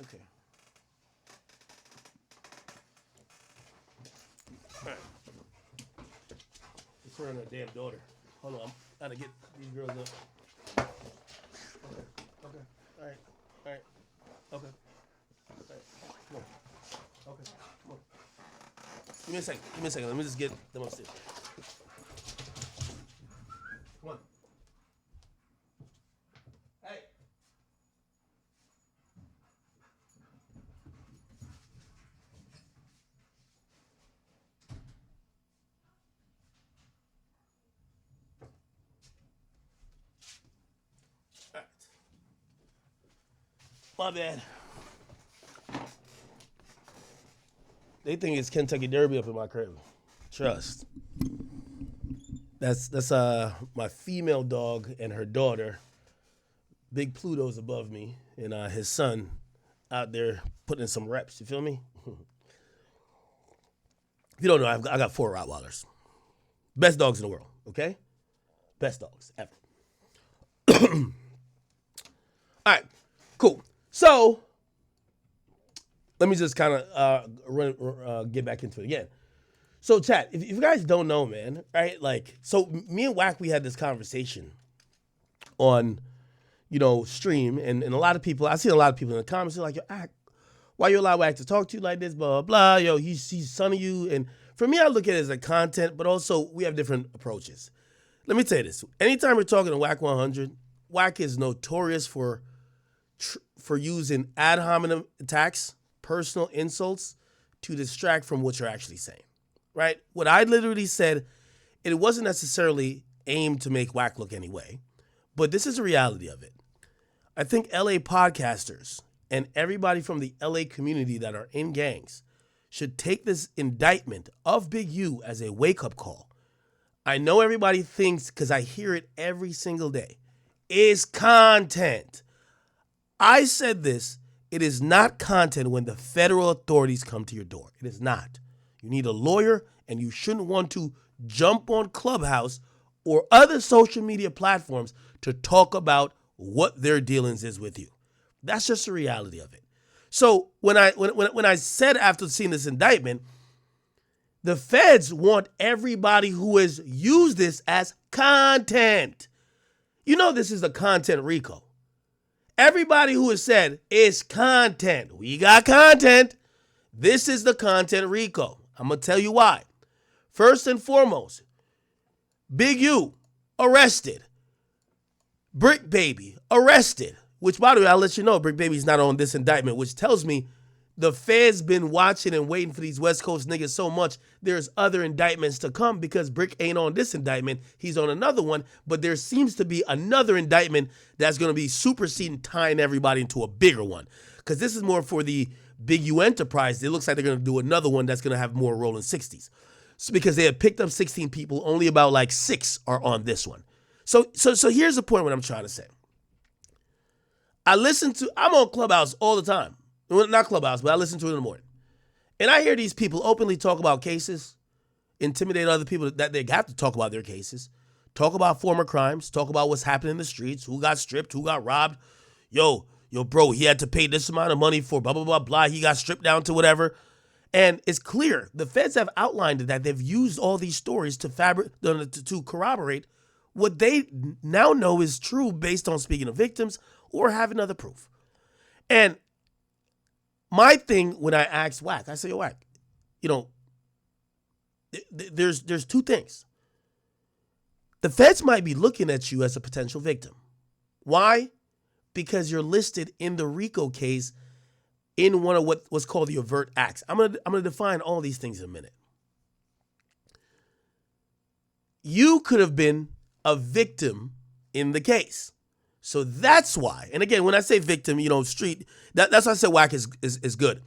Okay. All right. It's her and her damn daughter. Hold on. I gotta get these girls up. Okay. Okay. All right. All right. Okay. All right. Come on. Okay. Come on. Give me a second. Give me a second. Let me just get them upstairs. Come on. Hey. All right. My bad. They think it's Kentucky Derby up in my crib. Trust. That's my female dog and her daughter. Big Pluto's above me, and his son out there putting in some reps. You feel me? If you don't know, I got 4 Rottweilers. Best dogs in the world, okay? Best dogs ever. All right, cool. So let me just kind of get back into it again. So, chat, if you guys don't know, man, right? Like, so me and Wack, we had this conversation on, stream, and a lot of people, I see a lot of people in the comments, they're like, yo, why you allow Wack to talk to you like this, blah, blah, blah, yo, he's son of you. And for me, I look at it as a content, but also we have different approaches. Let me tell you this. Anytime we're talking to Wack 100, Wack is notorious for using ad hominem attacks, personal insults, to distract from what you're actually saying, right? What I literally said, it wasn't necessarily aimed to make Wack look any way, but this is the reality of it. I think LA podcasters and everybody from the LA community that are in gangs should take this indictment of Big U as a wake-up call. I know everybody thinks, because I hear it every single day, is content. I said this, it is not content when the federal authorities come to your door. It is not. You need a lawyer, and you shouldn't want to jump on Clubhouse or other social media platforms to talk about what their dealings is with you. That's just the reality of it. So when I said after seeing this indictment, the feds want everybody who has used this as content. This is the content RICO. Everybody who has said it's content. We got content. This is the content RICO. I'm going to tell you why. First and foremost, Big U arrested. Bricc Baby arrested. Which, by the way, I'll let you know, Bricc Baby's not on this indictment, which tells me the feds been watching and waiting for these West Coast niggas so much, there's other indictments to come because Bricc ain't on this indictment. He's on another one, but there seems to be another indictment that's going to be superseding, tying everybody into a bigger one. Because this is more for the Big U enterprise. It looks like they're going to do another one that's going to have more rolling 60s. So because they have picked up 16 people, only about like 6 are on this one. So here's the point what I'm trying to say. I'm on Clubhouse all the time. Well, not Clubhouse, but I listen to it in the morning. And I hear these people openly talk about cases, intimidate other people that they have to talk about their cases, talk about former crimes, talk about what's happening in the streets, who got stripped, who got robbed. Yo, bro, he had to pay this amount of money for blah, blah, blah, blah. He got stripped down to whatever. And it's clear. The feds have outlined that they've used all these stories to corroborate what they now know is true based on speaking to victims or having other proof. And my thing when I asked Wack, I say, yo, Wack, there's 2 things. The feds might be looking at you as a potential victim. Why? Because you're listed in the RICO case in one of what's called the overt acts. I'm gonna define all these things in a minute. You could have been a victim in the case. So that's why. And again, when I say victim, street, that's why I said Wack is good.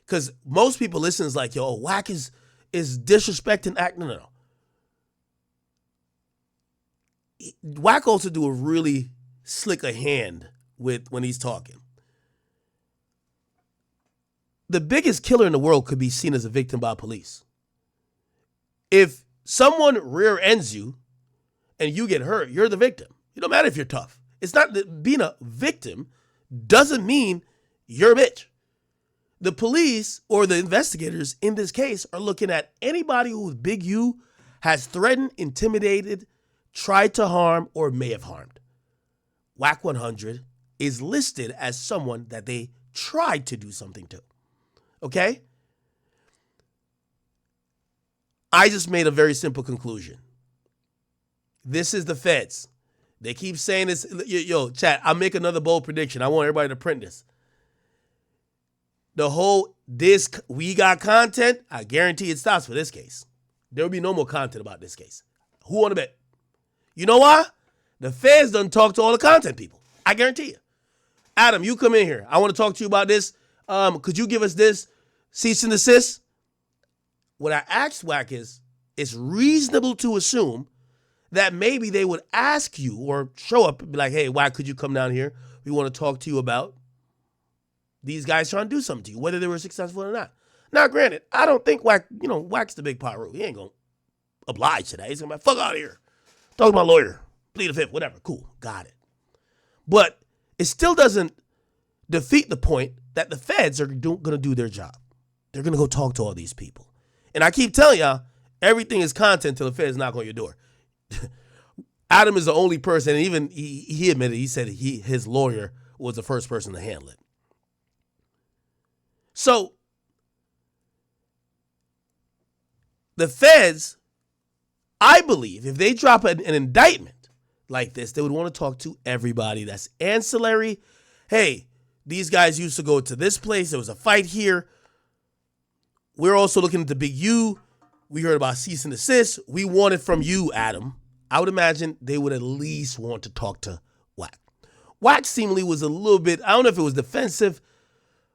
Because most people listen is like, yo, Wack is disrespecting act. No. Wack also do a really slick a hand with when he's talking. The biggest killer in the world could be seen as a victim by police. If someone rear ends you and you get hurt, you're the victim. It don't matter if you're tough. It's not that being a victim doesn't mean you're a bitch. the police or the investigators in this case are looking at anybody who with Big U has threatened, intimidated, tried to harm, or may have harmed. WAC 100 is listed as someone that they tried to do something to. Okay? I just made a very simple conclusion. This is the feds. They keep saying this. Yo, chat, I'll make another bold prediction. I want everybody to print this. The whole, we got content, I guarantee it stops for this case. There will be no more content about this case. Who want to bet? You know why? The feds done talk to all the content people. I guarantee you. Adam, you come in here. I want to talk to you about this. Could you give us this cease and desist? What I asked WAC is, it's reasonable to assume that maybe they would ask you or show up and be like, hey, WAC, could you come down here? We want to talk to you about these guys trying to do something to you, whether they were successful or not. Now, granted, I don't think WAC, WAC's the big pyro. He ain't going to oblige to that. He's going to be like, fuck out of here. Talk to my lawyer. Plead the fifth, whatever. Cool. Got it. But it still doesn't defeat the point that the feds are going to do their job. They're going to go talk to all these people. And I keep telling y'all, everything is content till the feds knock on your door. Adam is the only person, and even he admitted, he said his lawyer was the first person to handle it. So the feds, I believe, if they drop an indictment like this, they would want to talk to everybody that's ancillary. Hey, these guys used to go to this place. There was a fight here. We're also looking at the Big U. We heard about cease and desist. We want it from you, Adam. I would imagine they would at least want to talk to WAC. WAC seemingly was a little bit, I don't know if it was defensive,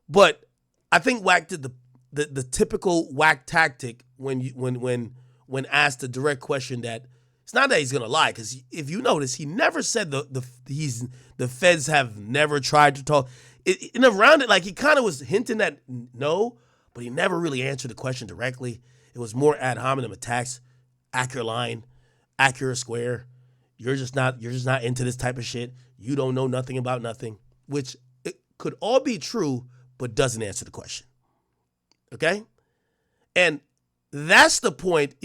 but I think WAC did the typical WAC tactic when asked a direct question that it's not that he's gonna lie, because if you notice, he never said the feds have never tried to talk. Around it, like he kind of was hinting that no, but he never really answered the question directly. It was more ad hominem attacks, accurate line, accurate square. You're just not into this type of shit. You don't know nothing about nothing, which it could all be true, but doesn't answer the question. Okay? And that's the point.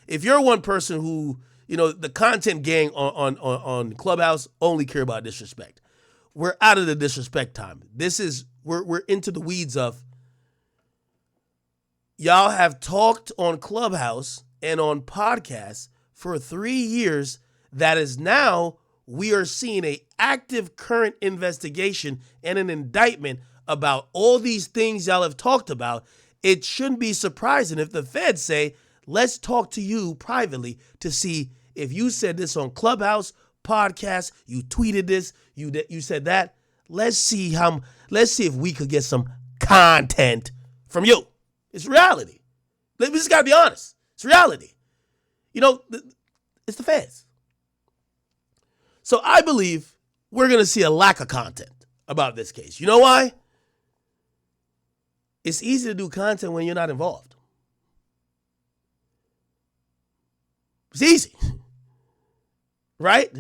If you're one person who, the content gang on Clubhouse only care about disrespect. We're out of the disrespect time. We're into the weeds of, y'all have talked on Clubhouse and on podcasts for 3 years. That is now we are seeing a active current investigation and an indictment about all these things y'all have talked about. It shouldn't be surprising if the feds say, let's talk to you privately to see if you said this on Clubhouse, podcast, you tweeted this, you said that. Let's see if we could get some content from you. It's reality. We just got to be honest. It's reality. It's the feds. So I believe we're going to see a lack of content about this case. You know why? It's easy to do content when you're not involved. It's easy. Right?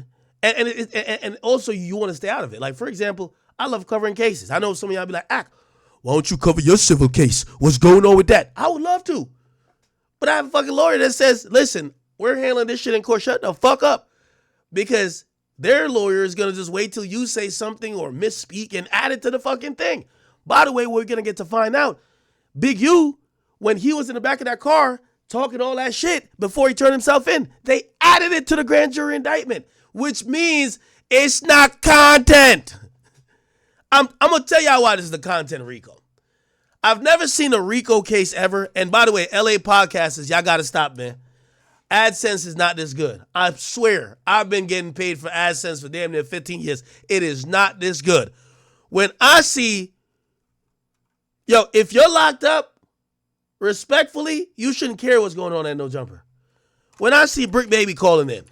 And also you want to stay out of it. Like, for example, I love covering cases. I know some of y'all be like, why don't you cover your civil case? What's going on with that? I would love to. But I have a fucking lawyer that says, listen, we're handling this shit in court. Shut the fuck up. Because their lawyer is going to just wait till you say something or misspeak and add it to the fucking thing. By the way, we're going to get to find out, Big U, when he was in the back of that car talking all that shit before he turned himself in, they added it to the grand jury indictment, which means it's not content. I'm going to tell y'all why this is the content of RICO. I've never seen a RICO case ever. And by the way, LA podcasters, y'all got to stop, man. AdSense is not this good. I swear, I've been getting paid for AdSense for damn near 15 years. It is not this good. When I see, if you're locked up, respectfully, you shouldn't care what's going on at No Jumper. When I see Bricc Baby calling in,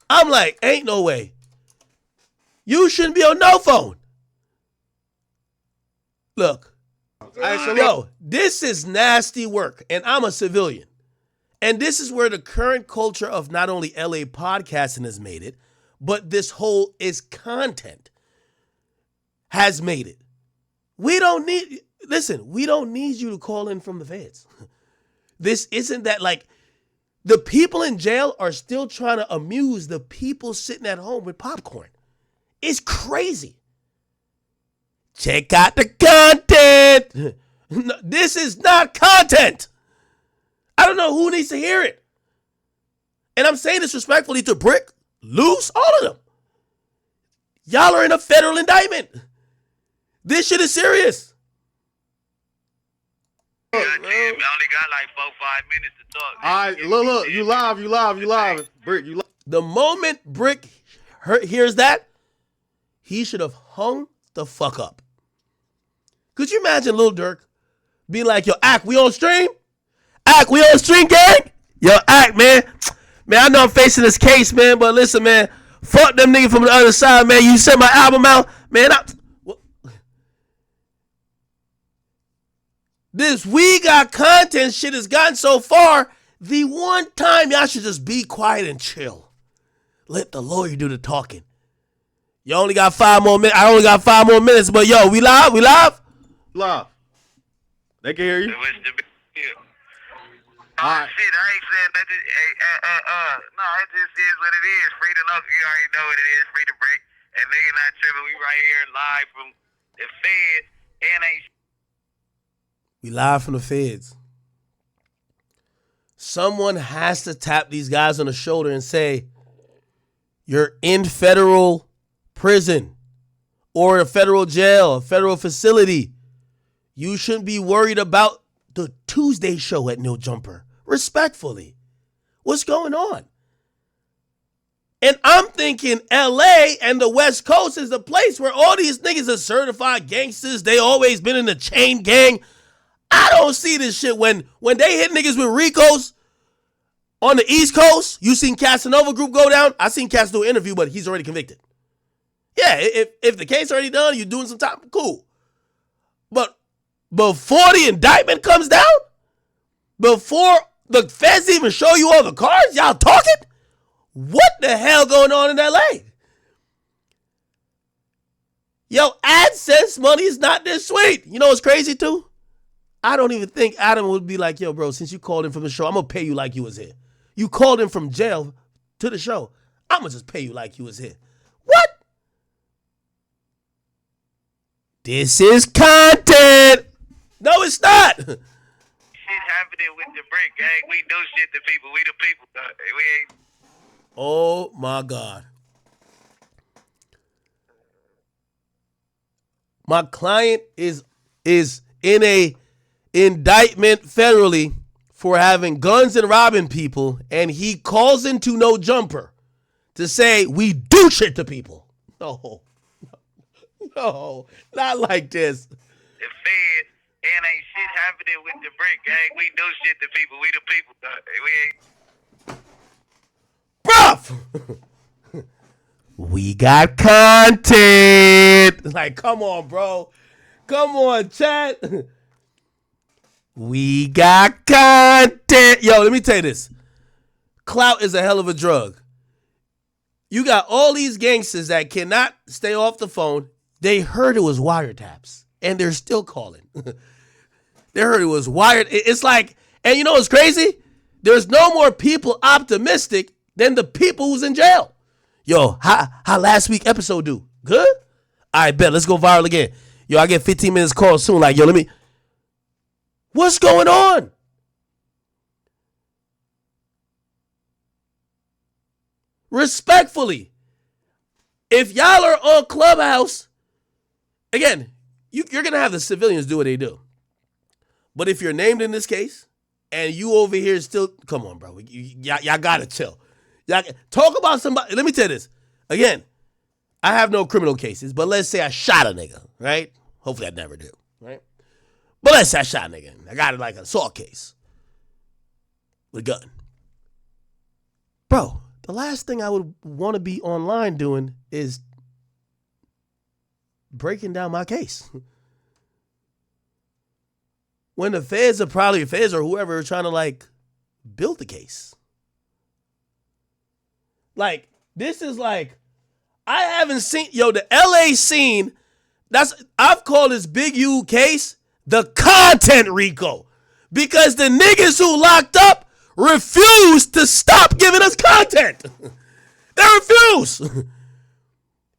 I'm like, ain't no way. You shouldn't be on no phone. Look. This is nasty work, and I'm a civilian. And this is where the current culture of not only LA podcasting has made it, but this whole is content. has made it. We don't need you to call in from the feds. This isn't that like the people in jail are still trying to amuse the people sitting at home with popcorn. It's crazy. Check out the content. No, this is not content. I don't know who needs to hear it. And I'm saying this respectfully to Bricc, Loose, all of them. Y'all are in a federal indictment. This shit is serious. Yeah, we only got like 4-5 minutes to talk. All right, look, you live. Bricc, you live. The moment Bricc hears that, he should have hung the fuck up. Could you imagine Lil Durk be like, yo, Ak, we on stream? Ak, we on stream, gang? Yo, Ak, man. Man, I know I'm facing this case, man, but listen, man, fuck them niggas from the other side, man. You sent my album out, man. This We Got Content shit has gotten so far, the one time y'all should just be quiet and chill. Let the lawyer do the talking. You only got 5 more minutes. I only got 5 more minutes, but yo, we live? Live. They can hear you. What's the big deal? All right. Shit, I ain't saying nothing. No, it just is what it is. Free to look, you already know what it is. Free to break. And nigga not tripping. We right here live from the feds. And ain't. We live from the feds. Someone has to tap these guys on the shoulder and say, you're in federal prison or a federal jail, a federal facility. You shouldn't be worried about the Tuesday show at No Jumper. Respectfully. What's going on? And I'm thinking LA and the West Coast is the place where all these niggas are certified gangsters. They always been in the chain gang. I don't see this shit when they hit niggas with Ricos on the East Coast. You seen Casanova Group go down? I seen Cas do an interview, but he's already convicted. Yeah, if the case already done, you're doing some time, cool. But before the indictment comes down, before the feds even show you all the cards, y'all talking? What the hell going on in LA? Yo, AdSense money is not this sweet. You know what's crazy too? I don't even think Adam would be like, yo, bro, since you called in from the show, I'm going to pay you like you was here. You called in from jail to the show. I'm going to just pay you like you was here. What? This is content. No, it's not. Shit happening with the Bricc gang. We do shit to people. We the people. We ain't. Oh, my God. My client is in a indictment federally for having guns and robbing people, and he calls into No Jumper to say we do shit to people. No, not like this. The feds and ain't shit happening with the Bricc gang. We do shit to people. We the people. We ain't. Bruh! We got content. Like, come on, bro. Come on, chat. We got content. Yo, let me tell you this. Clout is a hell of a drug. You got all these gangsters that cannot stay off the phone. They heard it was wiretaps, and they're still calling. They heard it was wired. It's like, and you know what's crazy? There's no more people optimistic than the people who's in jail. Yo, how last week episode do? Good? I bet. Let's go viral again. Yo, I get 15 minutes call soon. Like, yo, let me. What's going on? Respectfully, if y'all are on Clubhouse, again, you're going to have the civilians do what they do. But if you're named in this case and you over here still, come on, bro. Y'all got to chill. Y'all talk about somebody. Let me tell you this. Again, I have no criminal cases, but let's say I shot a nigga, right? Hopefully I never do, right? But let's say I shot a nigga. I got like an assault case with a gun. Bro, the last thing I would want to be online doing is breaking down my case. When the feds or whoever are trying to like build the case. Like, this is like, I haven't seen, the LA scene, I've called this Big U case the content RICO because the niggas who locked up refused to stop giving us content. They refuse.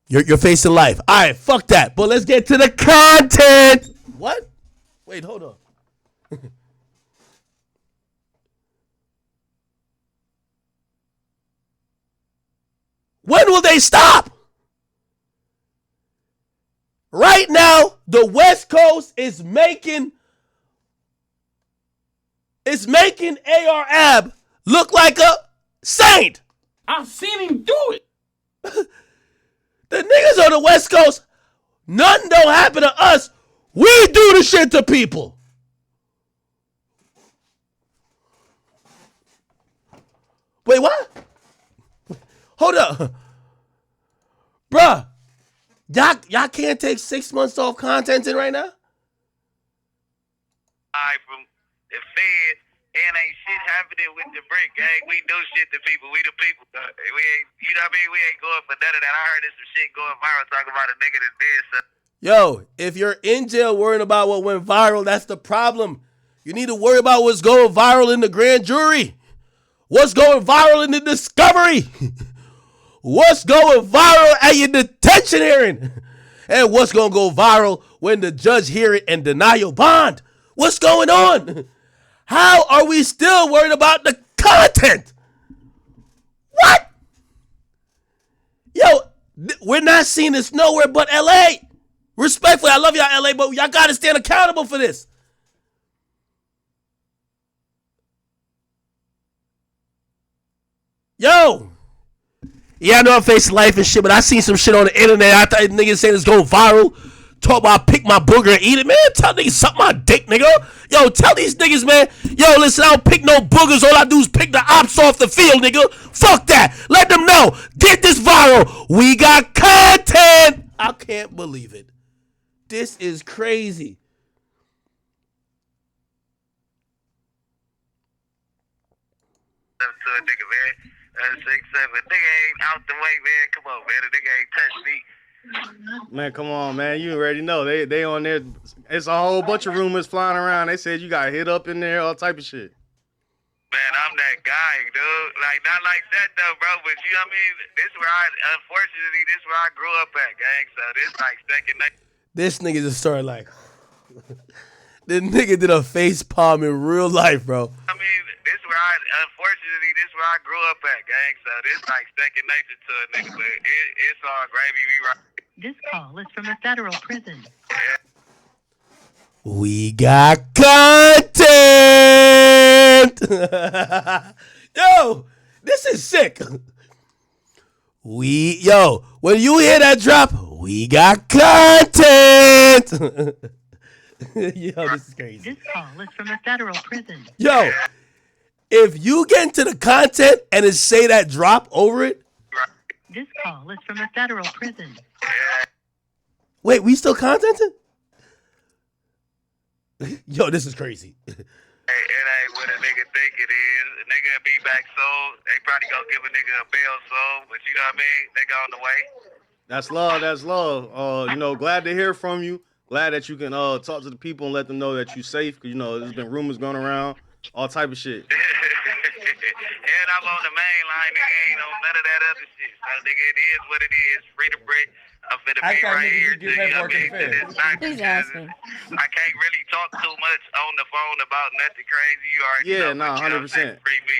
You're facing life. All right, fuck that. But let's get to the content. What? Wait, hold on. When will they stop? Right now, the West Coast is making AR Ab look like a saint. I've seen him do it. The niggas on the West Coast, nothing don't happen to us. We do the shit to people. Wait, what? Hold up. Bruh, y'all can't take 6 months off contenting right now? From the Fed, and ain't shit happening with the Bricc gang. We do shit to people. We the people. We ain't, you know what I mean? We ain't going for none of that. I heard there's some shit going viral talking about a nigga that did something. Yo, if you're in jail worrying about what went viral, that's the problem. You need to worry about what's going viral in the grand jury. What's going viral in the discovery. What's going viral at your detention hearing. And what's going to go viral when the judge hear it and deny your bond. What's going on? How are we still worried about the content? What? Yo, we're not seeing this nowhere but LA. Respectfully, I love y'all LA, but y'all got to stand accountable for this. Yo. Yeah, I know I'm facing life and shit, but I seen some shit on the internet. I thought niggas saying it's going viral. Talk about pick my booger and eat it, man. Tell niggas suck my dick, nigga. Yo, tell these niggas, man. Yo, listen, I don't pick no boogers. All I do is pick the ops off the field, nigga. Fuck that. Let them know. Get this viral. We got content. I can't believe it. This is crazy. To a nigga, man. 6'7". Nigga ain't out the way, man. Come on, man. The nigga ain't touched me. Man, come on, man. You already know. They on there. It's a whole bunch of rumors flying around. They said you got hit up in there, all type of shit. Man, I'm that guy, dude. Like, not like that, though, bro. But, you know what I mean? Unfortunately, this is where I grew up at, gang. So, this like second nature. This nigga just started like, this nigga did a face palm in real life, bro. I mean, unfortunately, this is where I grew up at, gang. So, this like second nature to a nigga. But it's all gravy. We right. This call is from a federal prison. We got content. Yo, this is sick. When you hear that drop, we got content. Yo, this is crazy. This call is from a federal prison. Yo, if you get into the content and it say that drop over it. This call is from a federal prison. Wait, we still contenting? Yo, this is crazy. It ain't what a nigga think it is. A nigga be back soon. They probably gonna give a nigga a bail soon, but you know what I mean? They go on the way. That's love. That's love. Glad to hear from you. Glad that you can talk to the people and let them know that you're safe. Cause there's been rumors going around, all type of shit. And I'm on the main line, nigga. Ain't on none of that other shit. So, nigga, it is what it is. Free the Bricc. I'm finna be right here to you. Please ask me. I can't really talk too much on the phone about nothing crazy. You already know. 100%. Free me.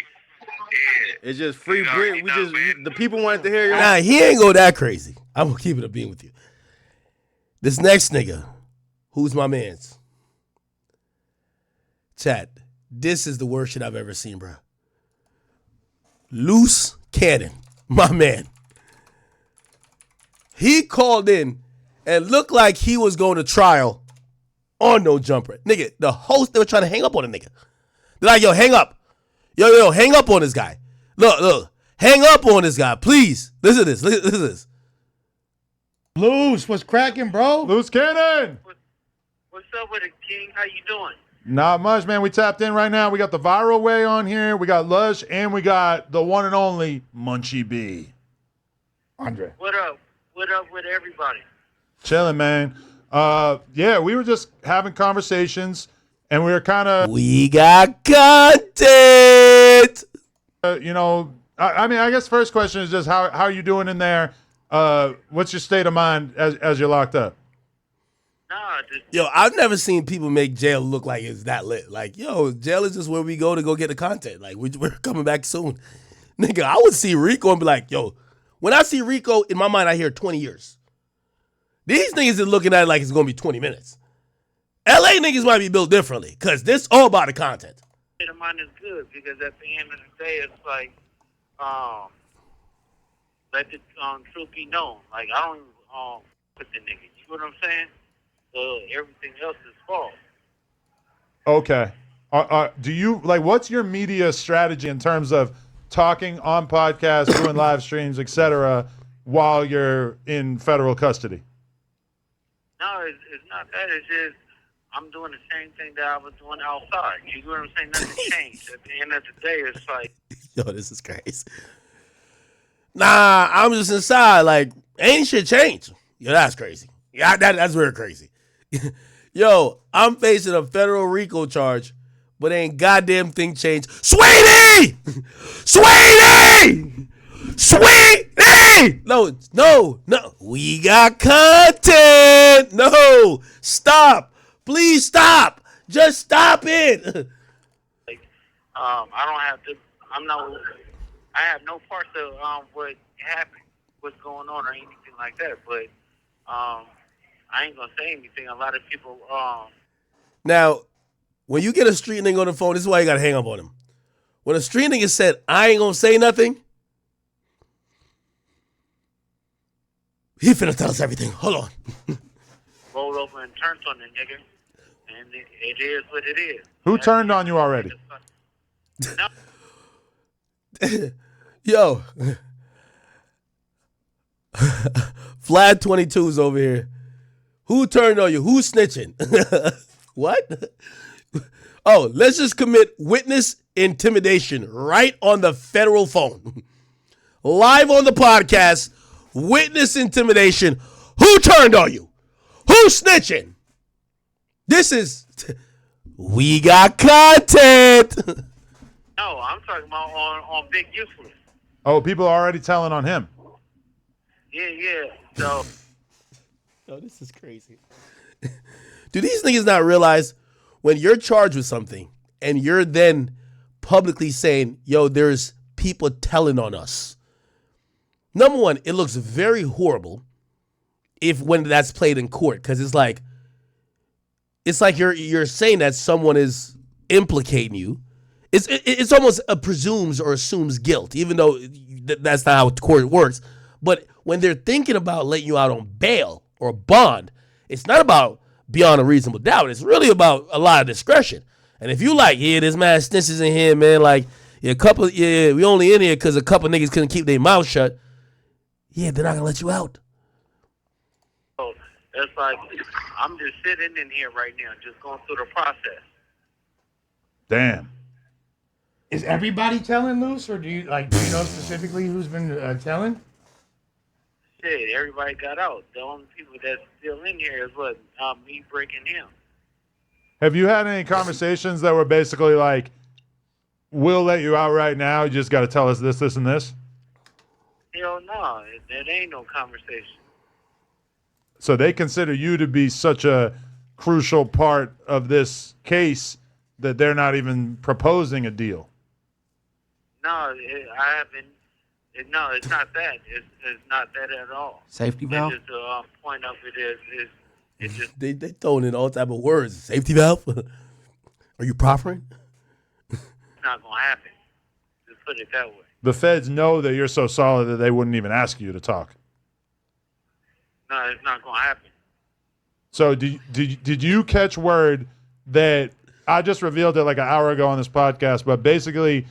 Yeah. It's just free Bricc. The people wanted to hear you. Nah, he ain't go that crazy. I'm gonna keep it a beam with you. This next nigga, who's my man's? Chat. This is the worst shit I've ever seen, bro. Loose Cannon, my man. He called in and looked like he was going to trial on no jumper. Nigga, the host, they were trying to hang up on a nigga. They're like, yo, hang up. Yo, hang up on this guy. Look, hang up on this guy, please. Listen to this. Loose, what's cracking, bro? Loose Cannon! What's up with it, King? How you doing? Not much, man. We tapped in right now. We got the viral way on here. We got Lush, and we got the one and only Munchie B. Andre. What up? What up with everybody? Chilling, man. Yeah, we were just having conversations, and we were kind of, We got content. I mean, I guess first question is just how are you doing in there? What's your state of mind as you're locked up? Nah, just Yo, I've never seen people make jail look like it's that lit. Like, yo, jail is just where we go to go get the content. Like, we're coming back soon. Nigga, I would see Rico and be like, yo, when I see Rico, in my mind, I hear 20 years. These niggas is looking at it like it's going to be 20 minutes. LA niggas might be built differently because this all about the content. state of mind is good because at the end of the day, it's like, let the truth be known. Like, I don't put the nigga. You know what I'm saying? So everything else is false. Okay. Do you what's your media strategy in terms of talking on podcasts, doing live streams, etc., while you're in federal custody? No, it's not that. It's just I'm doing the same thing that I was doing outside. You know what I'm saying? Nothing changed. At the end of the day, it's like, Yo, this is crazy. Nah, I'm just inside. Like, ain't shit changed. Yo, that's crazy. Yeah, that's very crazy. Yo, I'm facing a federal RICO charge, but ain't goddamn thing changed. Sweetie! Sweetie! Sweetie! No. We got content. No. Stop. Please stop. Just stop it. I don't have to. I have no parts of what happened, what's going on, or anything like that. But I ain't gonna say anything. A lot of people. Now, when you get a street nigga on the phone, this is why you gotta hang up on him. When a street nigga said, I ain't gonna say nothing, he finna tell us everything. Hold on. Rolled over and turned on the nigga, and it is what it is. Who turned on you already? No, Yo. Vlad 22's over here. Who turned on you? Who's snitching? What? Oh, let's just commit witness intimidation right on the federal phone. Live on the podcast, witness intimidation. Who turned on you? Who's snitching? This is, we got content. no, I'm talking about on Big Useless. Oh, people are already telling on him. Yeah. So Yo, this is crazy. Do these niggas not realize when you're charged with something and you're then publicly saying, yo, there's people telling on us? Number one, it looks very horrible when that's played in court, because it's like you're saying that someone is implicating you. It's almost presumes or assumes guilt, even though that's not how the court works. But when they're thinking about letting you out on bail or bond, it's not about beyond a reasonable doubt. It's really about a lot of discretion. And if you like, yeah, this man snitches in here, man, like, we only in here because a couple niggas couldn't keep their mouth shut. Yeah, they're not gonna let you out. it's like I'm just sitting in here right now, just going through the process. Damn. Is everybody telling loose, or do you know specifically who's been telling? Shit, everybody got out. The only people that's still in here is what me breaking him. Have you had any conversations that were basically like, we'll let you out right now, you just got to tell us this, this, and this? Hell no, that ain't no conversation. So they consider you to be such a crucial part of this case that they're not even proposing a deal. No, I haven't. No, it's not that. It's not that at all. Safety valve? It's just the point of it is it's just They throwing in all type of words. Safety valve? Are you proffering? not gonna happen. Just put it that way. The feds know that you're so solid that they wouldn't even ask you to talk. No, it's not gonna happen. So did you catch word that I just revealed it like an hour ago on this podcast, but basically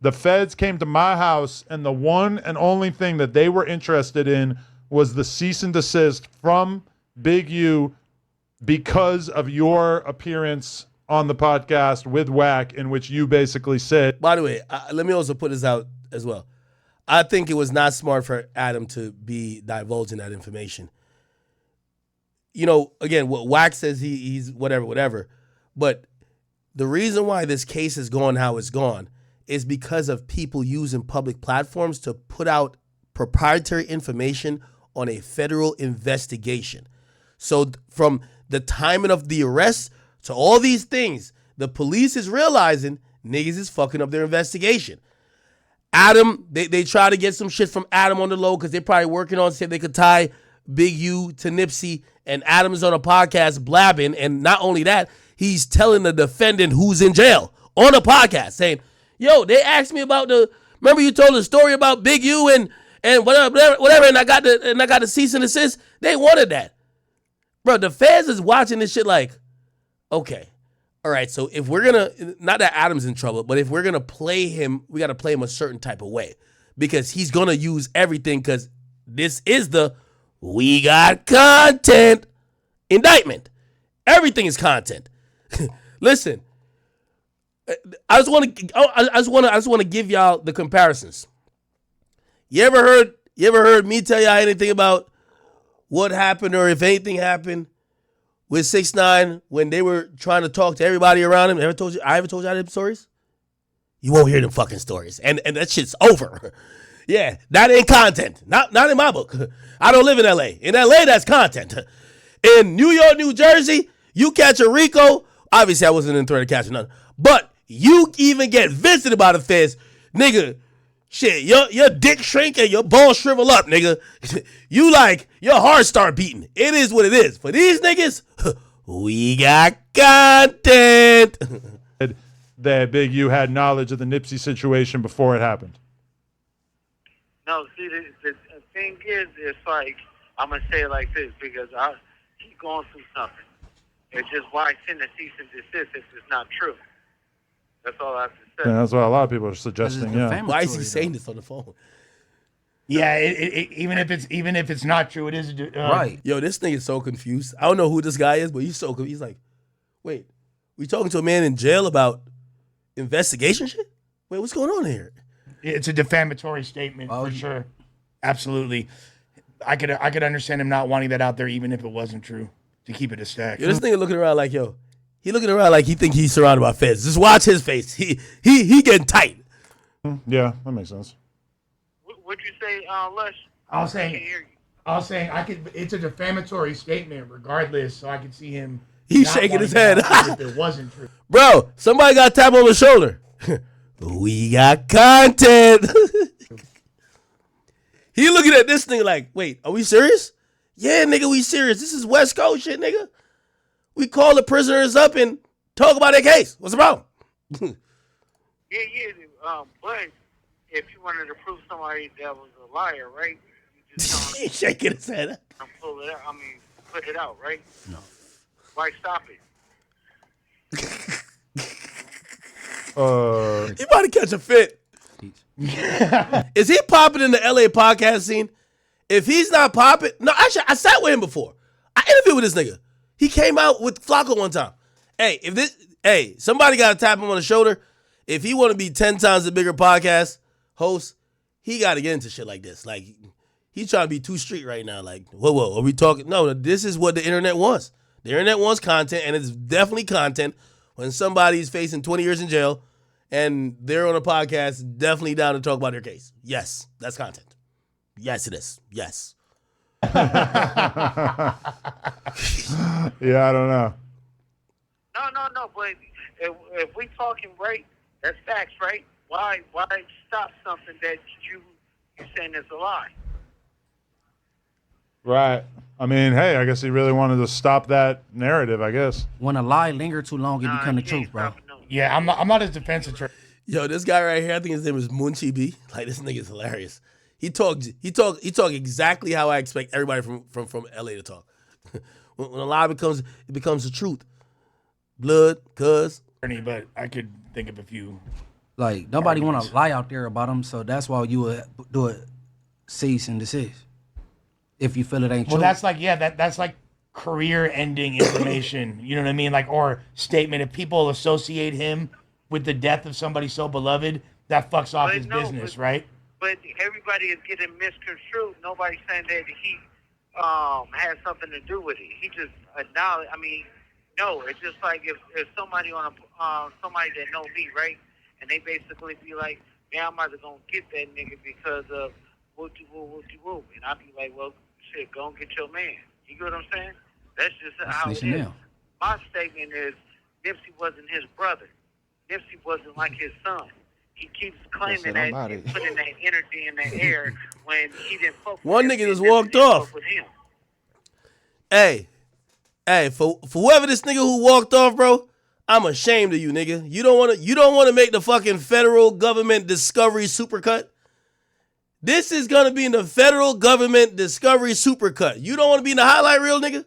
the feds came to my house and the one and only thing that they were interested in was the cease and desist from Big U because of your appearance on the podcast with Whack, in which you basically said, By the way, let me also put this out as well. I think it was not smart for Adam to be divulging that information. again, what Wax says he's whatever. But the reason why this case has gone how it's gone is because of people using public platforms to put out proprietary information on a federal investigation. So from the timing of the arrest to all these things, the police is realizing niggas is fucking up their investigation. Adam, they try to get some shit from Adam on the low because they're probably working on see if they could tie Big U to Nipsey, and Adam's on a podcast blabbing, and not only that, he's telling the defendant who's in jail on a podcast saying, yo, they asked me about remember you told the story about Big U and whatever, and I got the cease and desist. They wanted that. Bro, the feds is watching this shit like, okay, all right, so if we're gonna, not that Adam's in trouble, but if we're gonna play him, we gotta play him a certain type of way because he's gonna use everything because this is the we got content indictment. Everything is content. Listen, I just want to give y'all the comparisons. You ever heard me tell y'all anything about what happened or if anything happened with 6ix9ine when they were trying to talk to everybody around him? I ever told y'all them stories? You won't hear them fucking stories. And that shit's over. Yeah, that ain't content. Not in my book. I don't live in LA. In LA, that's content. In New York, New Jersey, you catch a Rico. Obviously, I wasn't in threat of catching none. But you even get visited by the feds. Nigga, shit, your dick shrink and your balls shrivel up, nigga. You like, your heart start beating. It is what it is. For these niggas, we got content. That Big U had knowledge of the Nipsey situation before it happened. No, see, the thing is, it's like, I'm going to say it like this, because he's going through something. It's just why send a cease and desist if it's not true. That's all I have to say. Yeah, that's what a lot of people are suggesting, yeah. Why is he saying this on the phone? Yeah, even if it's not true, it is right. Yo, this thing is so confused. I don't know who this guy is, but he's so confused. He's like, wait, we talking to a man in jail about investigation shit? Wait, what's going on here? It's a defamatory statement for sure. Absolutely. I could understand him not wanting that out there even if it wasn't true, to keep it a stack. Yo, this nigga looking around like, yo, he looking around like he think he's surrounded by feds. Just watch his face. He getting tight. Yeah, that makes sense. What'd you say, Lush? I was saying it's a defamatory statement regardless, so I could see him. He's shaking his head. If it wasn't true. Bro, somebody got tap on the shoulder. We got content. He looking at this thing like, wait, are we serious? Yeah, nigga, we serious. This is West Coast shit, nigga. We call the prisoners up and talk about their case. What's the problem? Yeah. But if you wanted to prove somebody that was a liar, right? You just He's shaking his head. pull it out. Put it out, right? No. Why stop it? He about to catch a fit. Is he popping in the LA podcast scene? If he's not popping, no, actually, I sat with him before. I interviewed with this nigga. He came out with Flacco one time. Somebody got to tap him on the shoulder. If he want to be 10 times a bigger podcast host, he got to get into shit like this. Like, he's trying to be too street right now. Like, whoa, are we talking? No, this is what the internet wants. The internet wants content, and it's definitely content when somebody's facing 20 years in jail and they're on a podcast, definitely down to talk about their case. Yes, that's content. Yes, it is. Yes. Yeah, I don't know. No. But if we talking right, that's facts, right? Why stop something that you're saying is a lie? Right. I mean, hey, I guess he really wanted to stop that narrative, I guess. When a lie linger too long, it become the truth, bro. Yeah, I'm not his defense attorney. Yo, this guy right here, I think his name is Munchie B. Like, this nigga's hilarious. He talk exactly how I expect everybody from LA to talk. When a lie becomes the truth. Blood, cuz. But I could think of a few. Like, nobody want to lie out there about him, so that's why you would do it cease and desist. If you feel it ain't true. Well, that's like, that's like career-ending information. You know what I mean? Like, or statement. If people associate him with the death of somebody so beloved, that fucks off his business, right? But everybody is getting misconstrued. Nobody's saying that he had something to do with it. He just acknowledged. I mean, no, it's just like if somebody on somebody that know me, right, and they basically be like, man, I'm either gonna get that nigga because of whoop, and I'd be like, well, shit, go and get your man. You get what I'm saying? That's just how it is. My statement is, Nipsey wasn't his brother. Nipsey wasn't like his son. He keeps claiming that and putting that energy in the air when he didn't fuck with One Nipsey nigga just and Nipsey walked didn't off. fuck with him. Hey, for whoever this nigga who walked off, bro, I'm ashamed of you, nigga. You don't want to make the fucking federal government discovery supercut. This is gonna be in the federal government discovery supercut. You don't want to be in the highlight reel, nigga.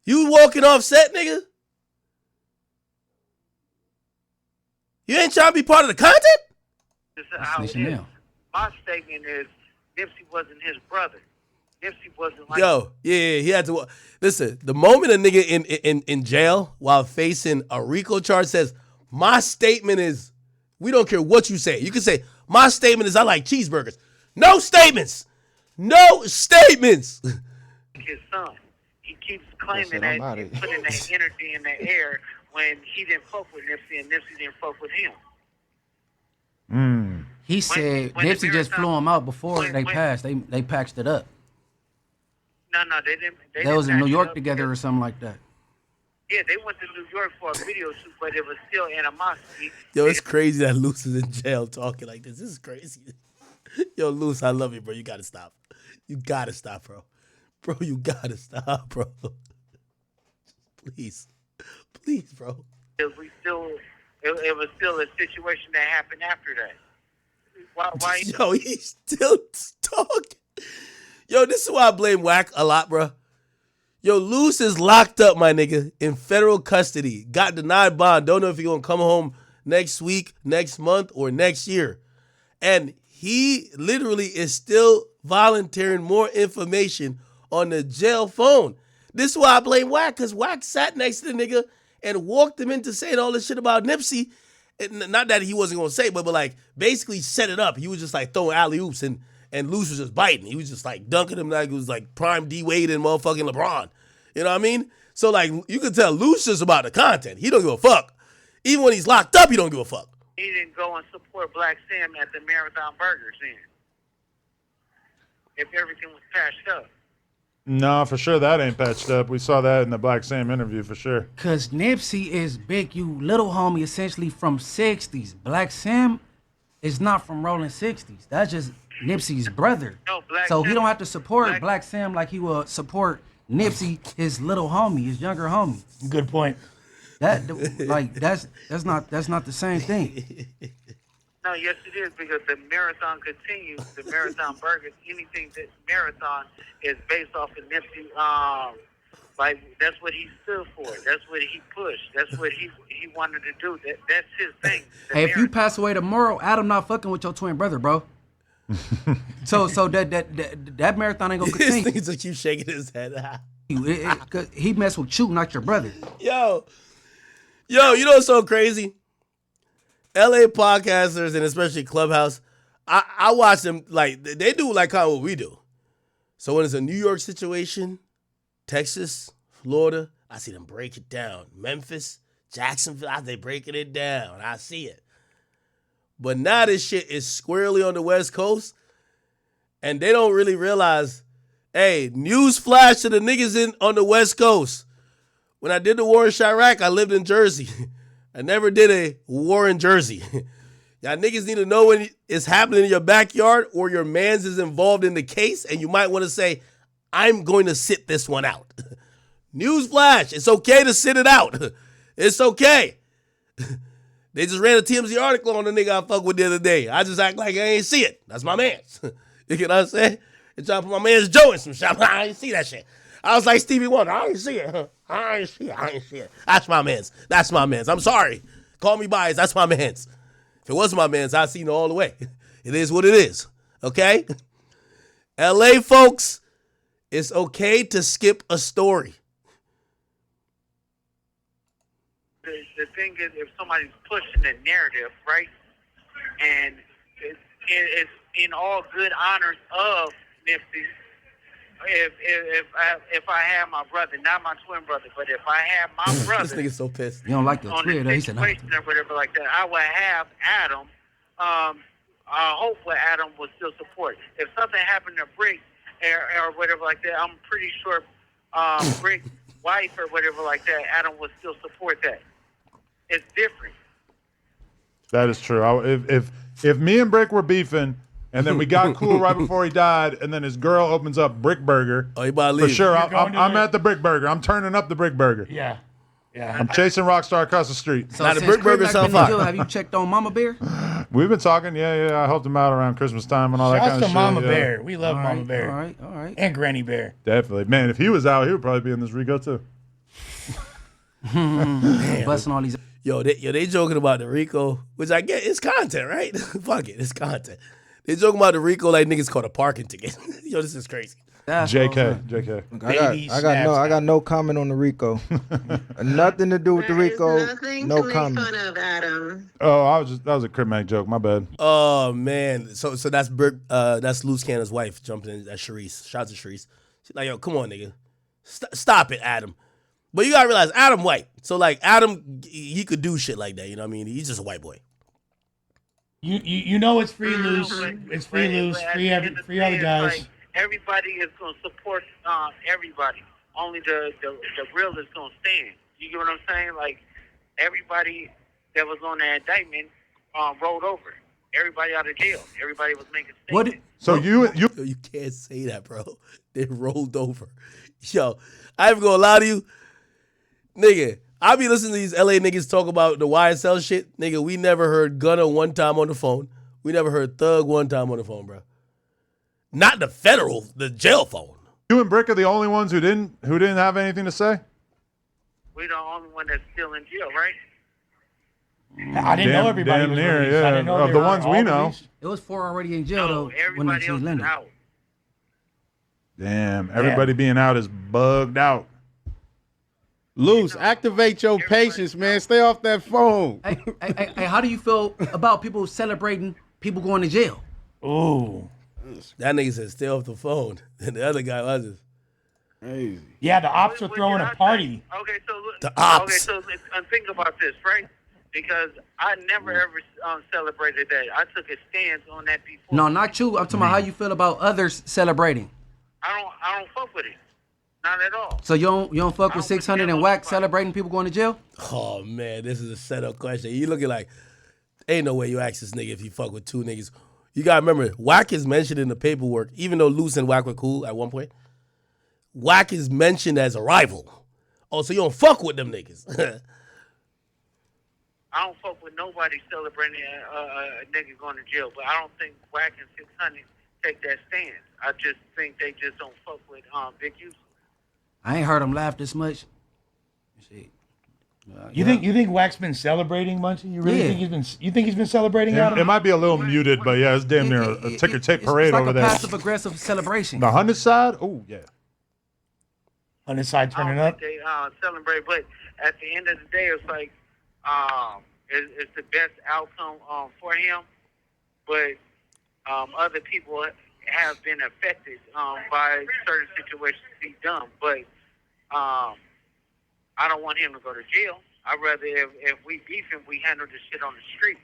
You walking off set, nigga. You ain't trying to be part of the content? This is how it is. My statement is, Nipsey wasn't his brother. Nipsey wasn't like... Yeah, he had to... Listen, the moment a nigga in jail while facing a RICO charge says, my statement is, we don't care what you say. You can say, my statement is I like cheeseburgers. No statements. No statements. His son. He keeps claiming that and putting that energy in the air when he didn't fuck with Nipsey and Nipsey didn't fuck with him. He said Nipsey just flew him out before they passed. They patched it up. No, they didn't. They was in New York together or something like that. Yeah, they went to New York for a video shoot, but it was still animosity. Yo, it's crazy that Luce is in jail talking like this. This is crazy. Yo, Luce, I love you, bro. You gotta stop. You gotta stop, bro. Bro, you gotta stop, bro. Please, bro. It was still a situation that happened after that. Why? Yo, he's still talking. Yo, this is why I blame Wack a lot, bro. Yo, Luce is locked up, my nigga, in federal custody. Got denied bond. Don't know if he's gonna come home next week, next month, or next year. And he literally is still volunteering more information on the jail phone. This is why I blame Wack, because Wack sat next to the nigga and walked him into saying all this shit about Nipsey. And not that he wasn't going to say, but like basically set it up. He was just like throwing alley-oops and Luce was just biting. He was just like dunking him like it was like prime D-Wade and motherfucking LeBron. You know what I mean? So like you can tell Luce just about the content. He don't give a fuck. Even when he's locked up, he don't give a fuck. He didn't go and support Black Sam at the Marathon Burgers then. If everything was patched up. No, for sure that ain't patched up. We saw that in the Black Sam interview for sure. Cause Nipsey is big, you little homie, essentially from 60s. Black Sam is not from rolling 60s. That's just Nipsey's brother. No, so he don't have to support Black Sam like he will support Nipsey, his little homie, his younger homie. Good point. That's not the same thing. No, yes it is, because the marathon continues. The Marathon Burgers, anything that Marathon is based off of Nipsey. Like that's what he stood for. That's what he pushed. That's what he wanted to do. That's his thing. Hey, if you pass away tomorrow, Adam not fucking with your twin brother, bro. so that marathon ain't gonna continue. This nigga just keep shaking his head. He messed with you, not your brother. Yo, you know what's so crazy? LA podcasters and especially Clubhouse, I watch them like they do like kind of what we do. So when it's a New York situation, Texas, Florida, I see them break it down. Memphis, Jacksonville, they breaking it down. I see it. But now this shit is squarely on the West Coast, and they don't really realize, hey, news flash to the niggas on the West Coast. When I did the war in Chirac, I lived in Jersey. I never did a war in Jersey. Y'all niggas need to know when it's happening in your backyard or your mans is involved in the case, and you might want to say, I'm going to sit this one out. Newsflash, it's okay to sit it out. It's okay. They just ran a TMZ article on the nigga I fuck with the other day. I just act like I ain't see it. That's my mans. You know what I'm saying? They trying to put my man's Joe in some shit. I ain't see that shit. I was like Stevie Wonder. I ain't see it. I ain't see it. That's my mans. I'm sorry. Call me biased. That's my mans. If it wasn't my mans, I'd seen it all the way. It is what it is. Okay? LA folks, it's okay to skip a story. The thing is, if somebody's pushing the narrative, right, and it's in all good honors of Nipsey, if I had my brother, not my twin brother, but if I had my This brother nigga's so pissed. You don't like the on Twitter, though. the He said, no. situation or whatever like that, I would have Adam. I hope what Adam would still support. If something happened to Bricc or whatever like that, I'm pretty sure Brick's wife or whatever like that, Adam would still support that. It's different. That is true. If me and Bricc were beefing, and then we got cool right before he died, and then his girl opens up Bricc Burger, Oh, you about to leave? for sure, You're going to I'm the- at the Bricc Burger. I'm turning up the Bricc Burger. Yeah. Yeah. I'm chasing Rockstar across the street. So Now, the since Bricc Burger Chris sound been in jail, fire. have you checked on Mama Bear? We've been talking. Yeah. I helped him out around Christmas time and all that Shouts kind to of shit. Mama yeah. Bear. We love Mama Bear. All right. And Granny Bear. Definitely. Man, if he was out, he would probably be in this Rico too. Busting all these. Yo, they joking about the Rico, which I get. It's content, right? Fuck it, it's content. They joking about the Rico like niggas caught a parking ticket. Yo, this is crazy. That's what I'm saying. JK. Baby I got no comment on the Rico. Nothing to do with the Rico. Nothing No to comment. make fun of, Adam. Oh, that was a Crip Mac joke. My bad. Oh man, so that's that's Loose Cannon's wife jumping in. That's Sharice. Shout out to Sharice. She's like, yo, come on, nigga, stop it, Adam. But you gotta realize, Adam white. So like, Adam, he could do shit like that. You know what I mean? He's just a white boy. You know it's free loose. It's free loose. Free other guys. Like, everybody is going to support everybody. Only the real is going to stand. You get what I'm saying? Like, everybody that was on that indictment rolled over. Everybody out of jail. Everybody was making statements. So you Yo, you can't say that, bro. They rolled over. Yo, I ain't gonna lie to you, nigga. I be listening to these LA niggas talk about the YSL shit. Nigga, we never heard Gunna one time on the phone. We never heard Thug one time on the phone, bro. Not the federal, the jail phone. You and Bricc are the only ones who didn't have anything to say. We the only one that's still in jail, right? I didn't know everybody damn was near, released. yeah. I didn't know Of they the were ones we all know. released. It was 4 already in jail, No, though, when everybody she else is landed. out. Damn, everybody being out is bugged out. Loose, activate your patience, man. Stay off that phone. Hey, how do you feel about people celebrating people going to jail? Ooh. That nigga said stay off the phone. And the other guy wasn't. Crazy. Yeah, the ops are What throwing did a I party. say? Okay, so The ops. Okay, so think about this, right? Because I never ever celebrated that. I took a stance on that before. No, not you. I'm talking about how you feel about others celebrating. I don't fuck with it. Not at all. So you don't fuck with 600 and Whack celebrating people going to jail? Oh man, this is a setup question. You looking like, ain't no way you ask this nigga if you fuck with two niggas. You gotta remember, Whack is mentioned in the paperwork, even though Loose and Whack were cool at one point. Whack is mentioned as a rival. Oh, so you don't fuck with them niggas. I don't fuck with nobody celebrating a nigga going to jail, but I don't think Whack and 600 take that stance. I just think they just don't fuck with Big Youth. I ain't heard him laugh this much. Shit. You think Wack's been celebrating, Munchie? You really think he's been celebrating? It might be a little muted, but yeah, it's damn near a ticker tape parade it's like over a there. passive aggressive celebration. The 100 side? Oh yeah. On his side turning I up? don't think they celebrate, but at the end of the day, it's like it's the best outcome for him. But other people have been affected by certain situations he's done. But I don't want him to go to jail. I'd rather if we beef him, we handle this shit on the street.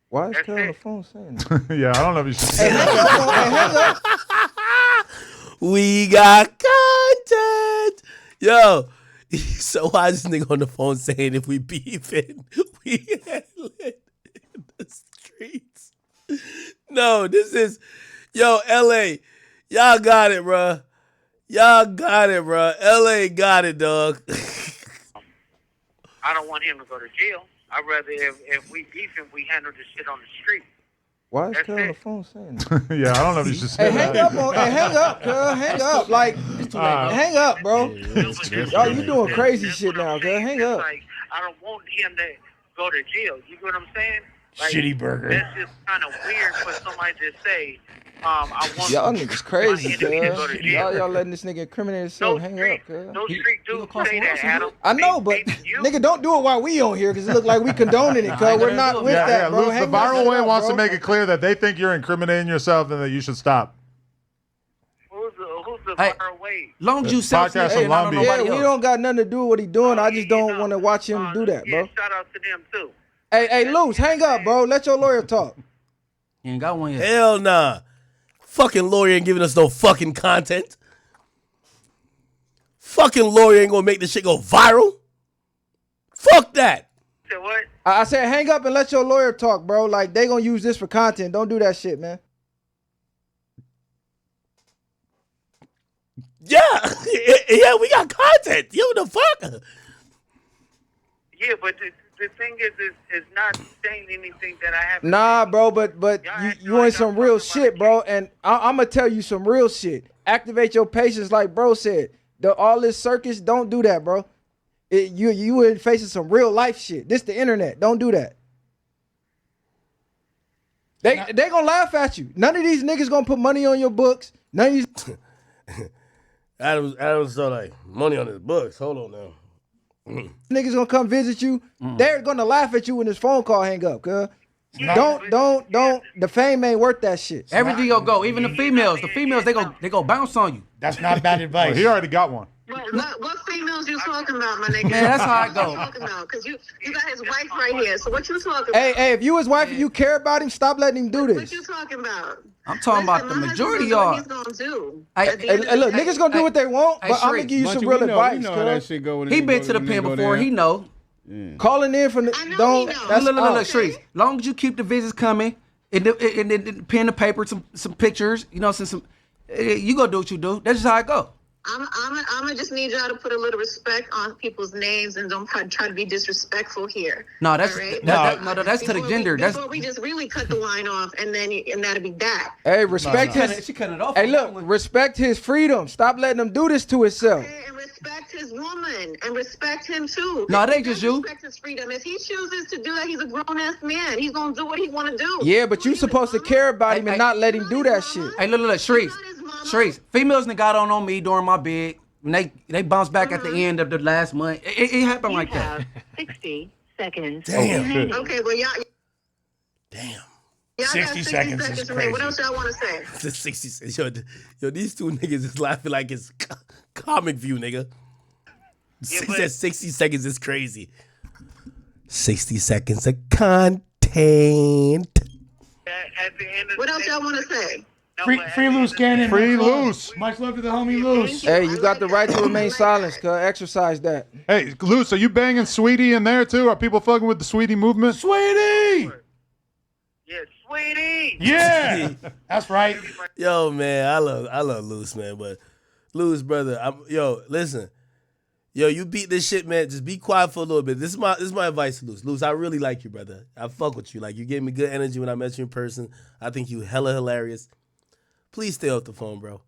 Why is That's Kel on it. the phone saying that? Yeah, I don't know if you should Hey, say hang that. up, hang up. We got content. Yo, so why is this nigga on the phone saying if we beefing, we handle it in the streets? No, this is, yo, LA, y'all got it, bruh. Y'all got it, bruh. LA got it, dog. I don't want him to go to jail. I'd rather if we beef him, we handle this shit on the street. Why is That's Kel on the it. phone saying that? Yeah, I don't know if you should say Hey, hang that. up, hang up, Kel. Hang up. Like, hang up, bro. Y'all, you doing crazy That's shit what I'm now, Kel. saying. Hang It's up. like, I don't want him to go to jail. You get what I'm saying? Like, Shitty burger. That's just kind of weird for somebody to say, I want Y'all niggas crazy, my enemy to go to cuz. jail. Y'all letting this nigga incriminate No himself. Hang street, up, cuz. no street dude call say for that, ransom, Adam. I know, but Maybe you. nigga, don't do it while we on here, cause it look like we condoning it, cuz. We're not with Yeah, that, bro. Luke, the Hang viral that way shit up, wants bro. to make it clear that they think you're incriminating yourself and that you should stop. a Hey, far away. long as you Podcast self-snitching, from and I Long don't Beach. know Yeah, nobody we else. don't got nothing to do with what he doing. I just don't You know, want to watch him do that, bro. Shout out to them too. Hey, Loose, hang up, bro. Let your lawyer talk. You ain't got one yet. Hell nah. Fucking lawyer ain't giving us no fucking content. Fucking lawyer ain't gonna make this shit go viral. Fuck that. Say what? I said hang up and let your lawyer talk, bro. Like, they gonna use this for content. Don't do that shit, man. Yeah. Yeah, we got content. Yo, the fuck? Yeah, but the thing is not saying anything that I haven't. Nah, bro, but Y'all you on like some I'm real talking about shit, bro. And I'm gonna tell you some real shit. Activate your patience, like bro said. All this circus, don't do that, bro. You in facing some real life shit. This the internet. Don't do that. They gonna laugh at you. None of these niggas gonna put money on your books. None of these Adam's so like, money on his books. Hold on now. niggas gonna come visit you. They're gonna laugh at you when this phone call hang up, cuz. Don't. The fame ain't worth that shit. Everything you'll go. Even the females, they go bounce on you. That's not bad advice. Well, he already got one. What females you talking about, my nigga? Man, that's how I go. What you talking about? Because you got his wife right here. So what you talking about? Hey, if you his wife and you care about him, stop letting him do What this. you talking about? I'm talking about the my majority husband y'all. knows what he's gonna do. Hey, At the Hey, end of hey, look, the day. niggas gonna do what they want, Hey, but I'm gonna Shree, give you Munchie, some real advice, You know how that cuz. shit go when He they been go- to the when they pen go before. down. He know. Calling in from the I know don't. he know. That's Look, out. Shrees. Long as you keep the visits coming, and the pen and paper, some pictures, you know, some you go do what you do. That's just how I go. I'm just need y'all to put a little respect on people's names and don't try to be disrespectful here. No, that's all right? that's to the gender. Before we just really cut the line off, and that'll be that. Hey, respect his. She cut it off. Hey, look, respect his freedom. Stop letting him do this to himself. Okay, and respect his woman, and respect him too. No, it ain't He just does you. Respect his freedom. If he chooses to do that, he's a grown ass man. He's gonna do what he want to do. Yeah, but you supposed to care about him and not let him do that shit. Hey, look, Shrees. Not his mama. Shrees. Females that got on me during my bid. And they bounced back at the end of the last month. It happened like that. 60 seconds. Damn. Okay, well y'all. Damn. Y'all got 60 seconds is for me. What crazy. else y'all want to say? The 60. Yo, these two niggas is laughing like it's comic view, nigga. He but- said 60 seconds is crazy. 60 seconds of content. At the end of What the else day, y'all want to say? no, Free, but at free the loose end of the cannon. Free much love. loose. Much love to the homie loose. Hey, you got the right to remain silent, cuz. Exercise that. Hey, Luce, are you banging Sweetie in there too? Are people fucking with the Sweetie movement? Sweetie. Yeah, sweetie. Yeah, that's right. Yo, man, I love Loose, man. But Loose, brother, listen. Yo, you beat this shit, man. Just be quiet for a little bit. This is my advice to Loose. Loose, I really like you, brother. I fuck with you. Like, you gave me good energy when I met you in person. I think you hella hilarious. Please stay off the phone, bro.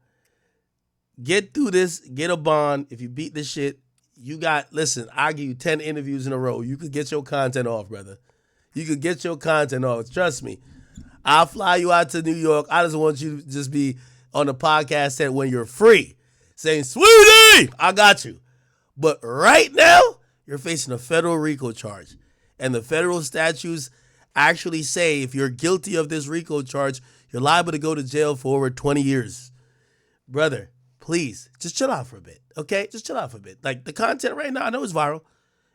Get through this. Get a bond. If you beat this shit, listen, I'll give you 10 interviews in a row. You could get your content off, brother. You could get your content off. Trust me. I'll fly you out to New York. I just want you to just be on the podcast set when you're free. Saying, Sweetie, I got you. But right now, you're facing a federal RICO charge. And the federal statutes actually say if you're guilty of this RICO charge, you're liable to go to jail for over 20 years. Brother, please, just chill out for a bit, okay? Just chill out for a bit. Like, the content right now, I know it's viral.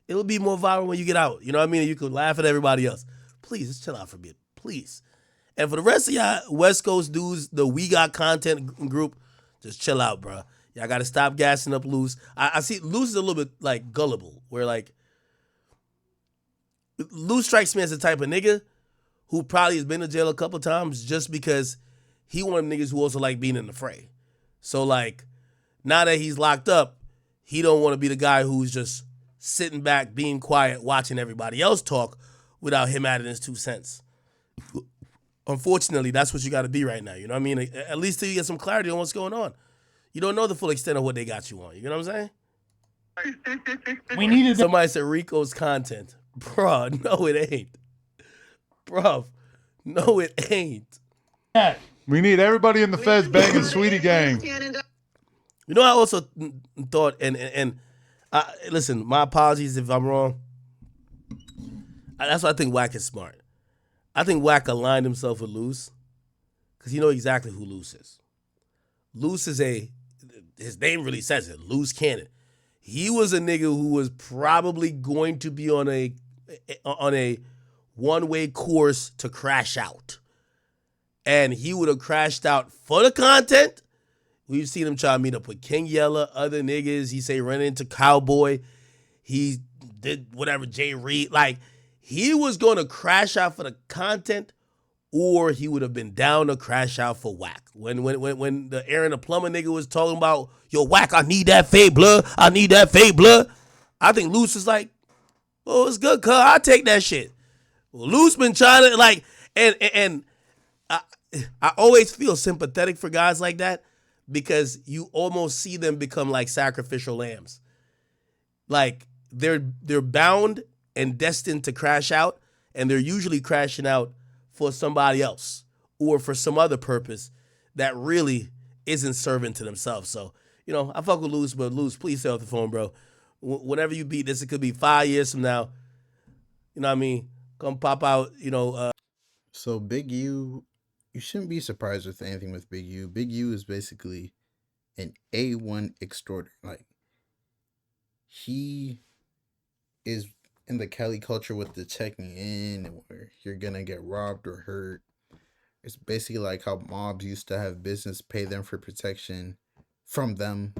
It'll be more viral when you get out. You know what I mean? And you can laugh at everybody else. Please, just chill out for a bit, please. And for the rest of y'all West Coast dudes, the We Got Content group, just chill out, bro. Y'all got to stop gassing up Loose. I see Loose is a little bit, like, gullible, where, like, Loose strikes me as the type of nigga who probably has been to jail a couple times just because he one of them niggas who also like being in the fray. So, like, now that he's locked up, he don't want to be the guy who's just sitting back, being quiet, watching everybody else talk without him adding his 2 cents. Unfortunately, that's what you got to be right now. You know what I mean? At least till you get some clarity on what's going on. You don't know the full extent of what they got you on. You know what I'm saying? We needed Somebody said Rico's content. Bruh, no, it ain't. Bruh, no, it ain't. that. We need everybody in the feds banging Sweetie gang. You know, I also thought, and listen, my apologies if I'm wrong. That's why I think Wack is smart. I think Wack aligned himself with Loose because he know exactly who Loose is. Loose is his name really says it, loose cannon. He was a nigga who was probably going to be on a one-way course to crash out. And he would have crashed out for the content. We've seen him try to meet up with King Yella, other niggas. He say run into Cowboy. He did whatever, Jay Reed. Like, he was going to crash out for the content, or he would have been down to crash out for whack. When the Aaron the Plumber nigga was talking about, yo, whack, I need that fake blood. I need that fake blood. I think Luce is like, well, it's good, cuz I'll take that shit. Well, Luce been trying to, like, and I always feel sympathetic for guys like that because you almost see them become like sacrificial lambs. Like, they're bound and destined to crash out, and they're usually crashing out for somebody else or for some other purpose that really isn't serving to themselves. So, you know, I fuck with Luce, but Luce, please stay off the phone, bro. Whenever you beat this, it could be 5 years from now. You know what I mean? Come pop out, you know. So Big U, you shouldn't be surprised with anything with Big U. Big U is basically an A1 extorter. Like, he is in the Cali culture with the checking in where you're gonna get robbed or hurt. It's basically like how mobs used to have business pay them for protection from them,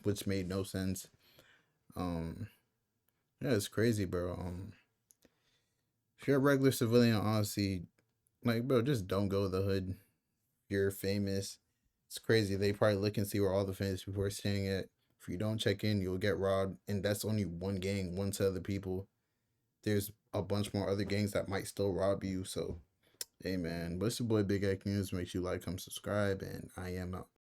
which made no sense. Yeah, it's crazy, bro. If you're a regular civilian, honestly, like, bro, just don't go to the hood. You're famous. It's crazy. They probably look and see where all the famous people are staying at. If you don't check in, you'll get robbed. And that's only one gang, one set of the people. There's a bunch more other gangs that might still rob you. So, hey, man. But it's your boy, Big X News. Make sure you like, comment, subscribe. And I am out.